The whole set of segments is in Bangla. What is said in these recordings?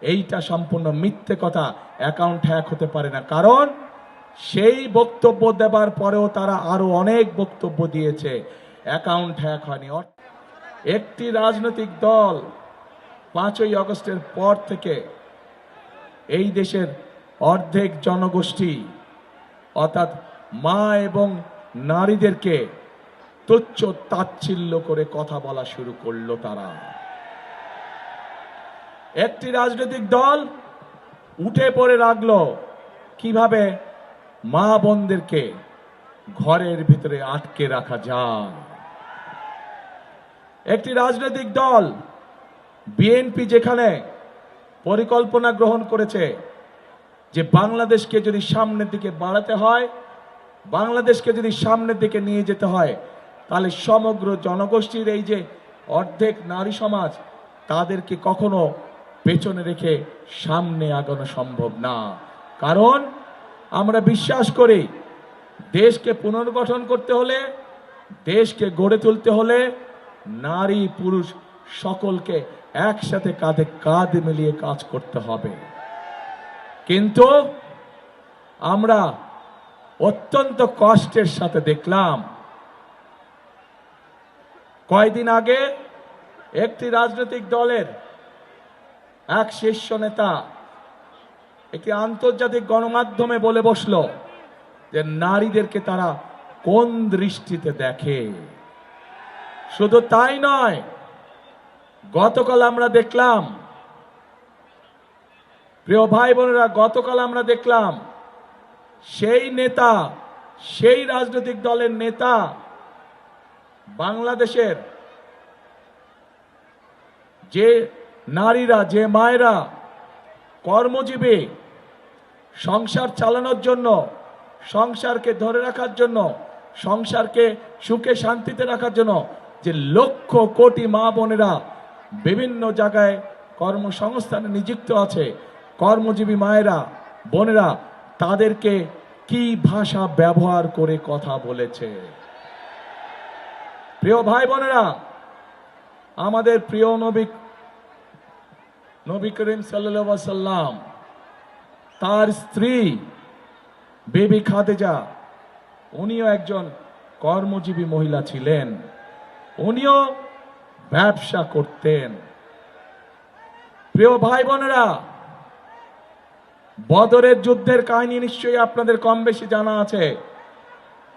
এইটা সম্পূর্ণ মিথ্যে কথা, অ্যাকাউন্ট হ্যাক হতে পারে না। কারণ সেই বক্তব্য দেবার পরেও তারা আরো অনেক বক্তব্য দিয়েছে, অ্যাকাউন্ট হ্যাক হয়নি। একটি রাজনৈতিক দল 5ই আগস্টের পর থেকে এই দেশের অর্ধেক জনগোষ্ঠী অর্থাৎ মা এবং নারীদেরকে তুচ্ছ তাচ্ছিল্য করে কথা বলা শুরু করলো। তারা একটি রাজনৈতিক দল উঠে পড়ে লাগলো কিভাবে মা বোনদেরকে ঘরের ভিতরে আটকে রাখা যায়। একটি রাজনৈতিক দল বিএনপি যেখানে পরিকল্পনা গ্রহণ করেছে যে বাংলাদেশকে যদি সামনের দিকে বাড়াতে হয়, বাংলাদেশকে যদি সামনের দিকে নিয়ে যেতে হয়, তাহলে সমগ্র জনগোষ্ঠীর এই যে অর্ধেক নারী সমাজ তাদেরকে কখনো পেছনে রেখে সামনে আগানো সম্ভব না। কারণ আমরা বিশ্বাস করি দেশকে পুনর্গঠন করতে হলে, দেশকে গড়ে তুলতে হলে নারী পুরুষ সকলকে একসাথে কাঁধে কাঁধ মিলিয়ে কাজ করতে হবে। কিন্তু আমরা অত্যন্ত কষ্টের সাথে দেখলাম কয়েকদিন আগে একটি রাজনৈতিক দলের এক শীর্ষ নেতা একটি আন্তর্জাতিক গণমাধ্যমে বলে বসলো যে নারীদেরকে তারা কোন দৃষ্টিতে দেখে। শুধু তাই নয়, গতকাল আমরা দেখলাম, প্রিয় ভাই বোনেরা, গতকাল আমরা দেখলাম সেই নেতা, সেই রাজনৈতিক দলের নেতা বাংলাদেশের যে নারীরা, যে মায়েরা কর্মজীবী, সংসার চালানোর জন্য, সংসারকে ধরে রাখার জন্য, সংসারকে সুখে শান্তিতে রাখার জন্য যে লক্ষ কোটি মা বোনেরা বিভিন্ন জায়গায় কর্মসংস্থানে নিযুক্ত আছে, কর্মজীবী মায়েরা বোনেরা তাদেরকে কি ভাষা ব্যবহার করে কথা বলেছে। প্রিয় ভাই বোনেরা, আমাদের প্রিয় নবী করিম সাল্লাল্লাহু আলাইহি ওয়াসাল্লাম তার স্ত্রী বিবি খাদিজা, উনিও একজন কর্মজীবী মহিলা ছিলেন, উনিও ব্যবসা করতেন। প্রিয় ভাই বোনেরা, বদরের যুদ্ধের কাহিনী নিশ্চয়ই আপনাদের কম বেশি জানা আছে।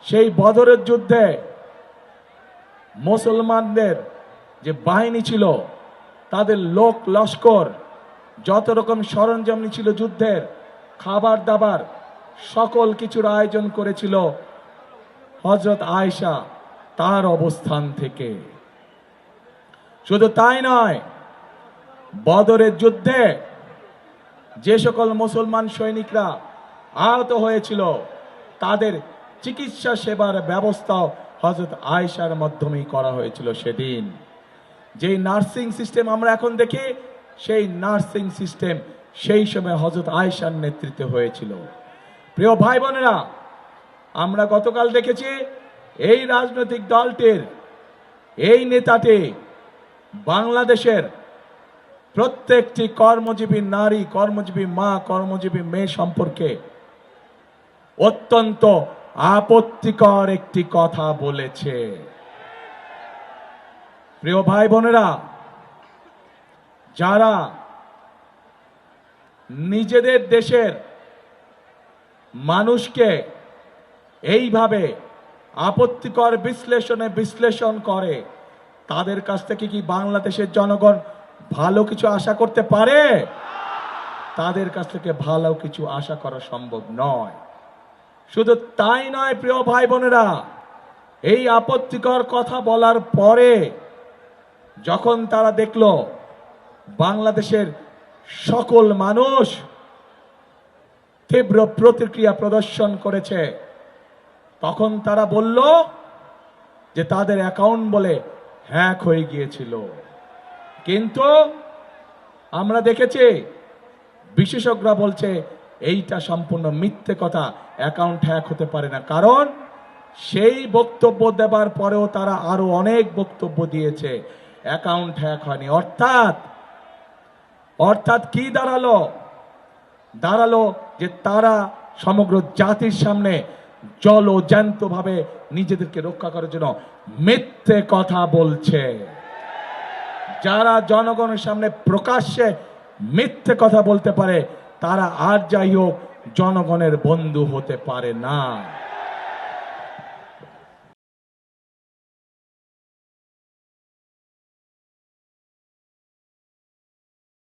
সেই বদরের যুদ্ধে মুসলমানদের যে বাহিনী ছিল, তাদের লোক লস্কর, যত রকম সরঞ্জাম ছিল যুদ্ধের, খাবার দাবার সকল কিছুর আয়োজন করেছিল হযরত আয়েশা তার অবস্থান থেকে। শুধু তাই নয়, বদরের যুদ্ধে যে সকল মুসলমান সৈনিকরা আহত হয়েছিল তাদের চিকিৎসা সেবার ব্যবস্থাও হযরত আয়েশার মাধ্যমেই করা হয়েছিল। সেদিন যেই নার্সিং সিস্টেম আমরা এখন দেখি, সেই নার্সিং সিস্টেম সেই সময় হযরত আয়েশার নেতৃত্বে হয়েছিল। প্রিয় ভাই বোনেরা, আমরা গতকাল দেখেছি এই রাজনৈতিক দলটির এই নেতাটি বাংলাদেশের প্রত্যেকটি কর্মজীবী নারী, কর্মজীবী মা, কর্মজীবী মেয়ে সম্পর্কে অত্যন্ত আপত্তিকর একটি কথা বলেছে। প্রিয় ভাই বোনেরা, যারা নিজেদের দেশের মানুষকে এইভাবে আপত্তিকর বিশ্লেষণ করে, তাদের কাছ থেকে কি বাংলাদেশের জনগণ ভালো কিছু আশা করতে পারে? তাদের কাছ থেকে ভালো কিছু আশা করা সম্ভব নয়। শুধু তাই নয়, প্রিয় ভাই বোনেরা, এই আপত্তিকর কথা বলার পরে যখন তারা দেখল বাংলাদেশের সকল মানুষ তীব্র প্রতিক্রিয়া প্রদর্শন করেছে, তখন তারা বলল যে তাদের অ্যাকাউন্ট বলে হ্যাক হয়ে গিয়েছিল। কিন্তু আমরা দেখেছি বিশেষজ্ঞরা বলছে এইটা সম্পূর্ণ মিথ্যে কথা, অ্যাকাউন্ট হ্যাক হতে পারে না। কারণ সেই বক্তব্য দেবার পরেও তারা আরো অনেক বক্তব্য দিয়েছে, অ্যাকাউন্ট হ্যাক হয়নি। অর্থাৎ অর্থাৎ কি দাঁড়ালো? দাঁড়ালো যে তারা সমগ্র জাতির সামনে জলজ্যান্ত ভাবে নিজেদেরকে রক্ষা করার জন্য মিথ্যে কথা বলছে। যারা জনগণের সামনে প্রকাশ্যে মিথ্যে কথা বলতে পারে তারা আর যাই হোক জনগণের বন্ধু হতে পারে না।